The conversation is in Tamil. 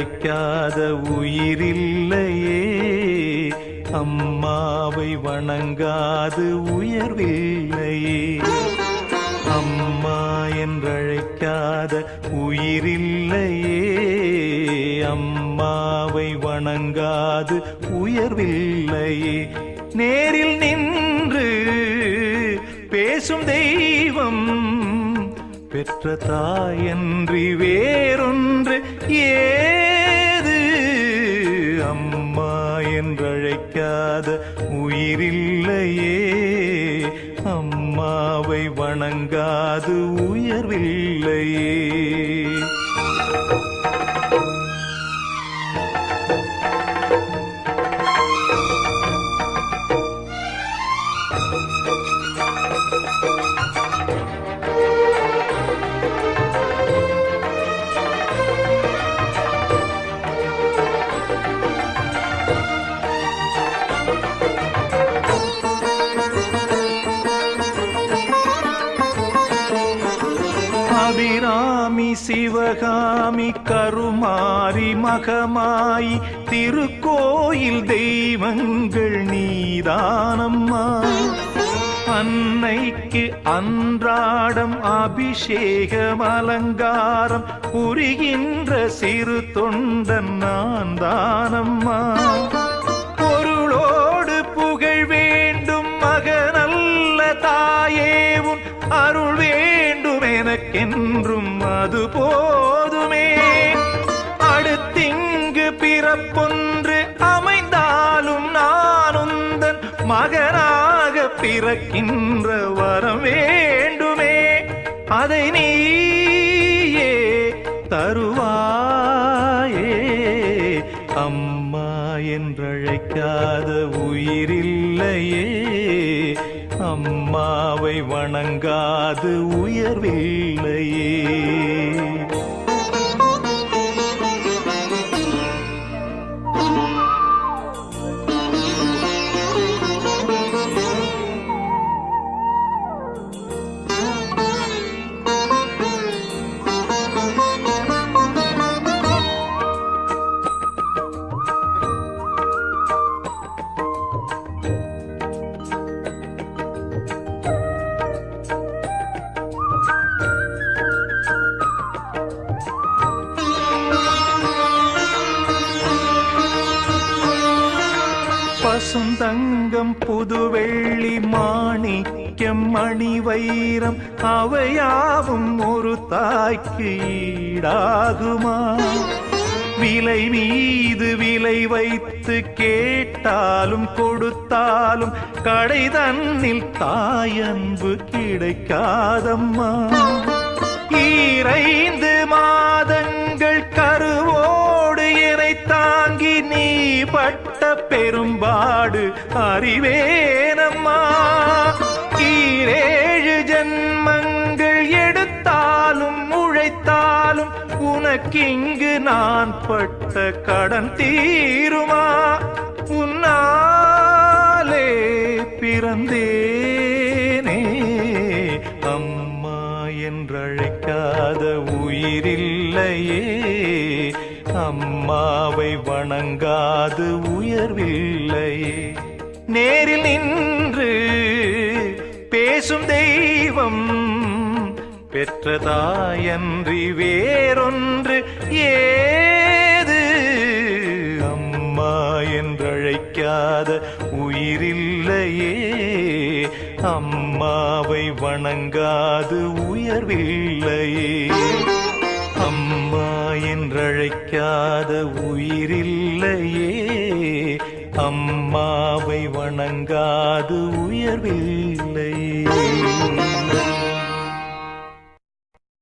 என்றழைக்காத உயிரில்லையே. அம்மாவை வணங்காது உயர்வில்லையே. அம்மா என்றழைக்காத உயிரில்லையே. அம்மாவை வணங்காது உயர்வில்லையே. நேரில் நின்று பேசும் தெய்வம் பெற்ற தாயன்றி வேறொன்று ஏது. அம்மா என்றழைக்காத உயிரில்லையே. அம்மாவை வணங்காது உயர்வில்லையே. அபிராமி சிவகாமி கருமாரி மகமாயி திருக்கோயில் தெய்வங்கள் நீதானம்மா. அன்னைக்கு அன்றாடம் அபிஷேகம் அலங்காரம் புரிகின்ற சிறு தொண்டன் நான் தானம்மா. பொருளோடு புகழ் வேண்டும் மகனல்ல தாயேவும் அருள் வேண்டும் எனக்கென்றும் அது போதுமே. அடுத்திங்கு பிறப்பொன்று அமைந்தாலும் நான் உந்தன் மகனாக பிறக்கின்ற வரம் வேண்டுமே. அதை நீயே தருவாயே. அம்மா என்றழைக்காத உயிரில்லையே. அம்மாவை வணங்காது உயர்வில்லையே. பசுந்தங்கம் புதுவெள்ளி மாணிக்கம் மணி வைரம் அவையாவும் ஒரு தாய்க்கு ஈடாகுமா? விலை மீது விலை வைத்து கேட்டாலும் கொடுத்தாலும் கடை தன்னில் தாயன்பு கிடைக்காதம்மா. 2 மாதங்கள் கருவோடு என்னை தாங்கி நீ பட்ட பெரும்பாடு அறிவேனம்மா. 7 ஜன்மங்கள் எடுத்தாலும் உழைத்தாலும் உனக்கிங்கு நான் பட்ட கடன் தீருமா? உன்னாலே பிறந்தேனே. அம்மா என்றழைக்காத உயிரில்லையே. அம்மாவை வணங்காது உயர்வில்லையே. நேரில் நின்று பேசும் தெய்வம் பெற்ற தாயன்றி வேறொன்று ஏது. அம்மா என்றழைக்காத உயிரில்லையே. அம்மாவை வணங்காது உயர்வில்லையே. அம்மா என்றழைக்காத உயிரில்லையே. அம்மாவை வணங்காது உயர்வில்லையே.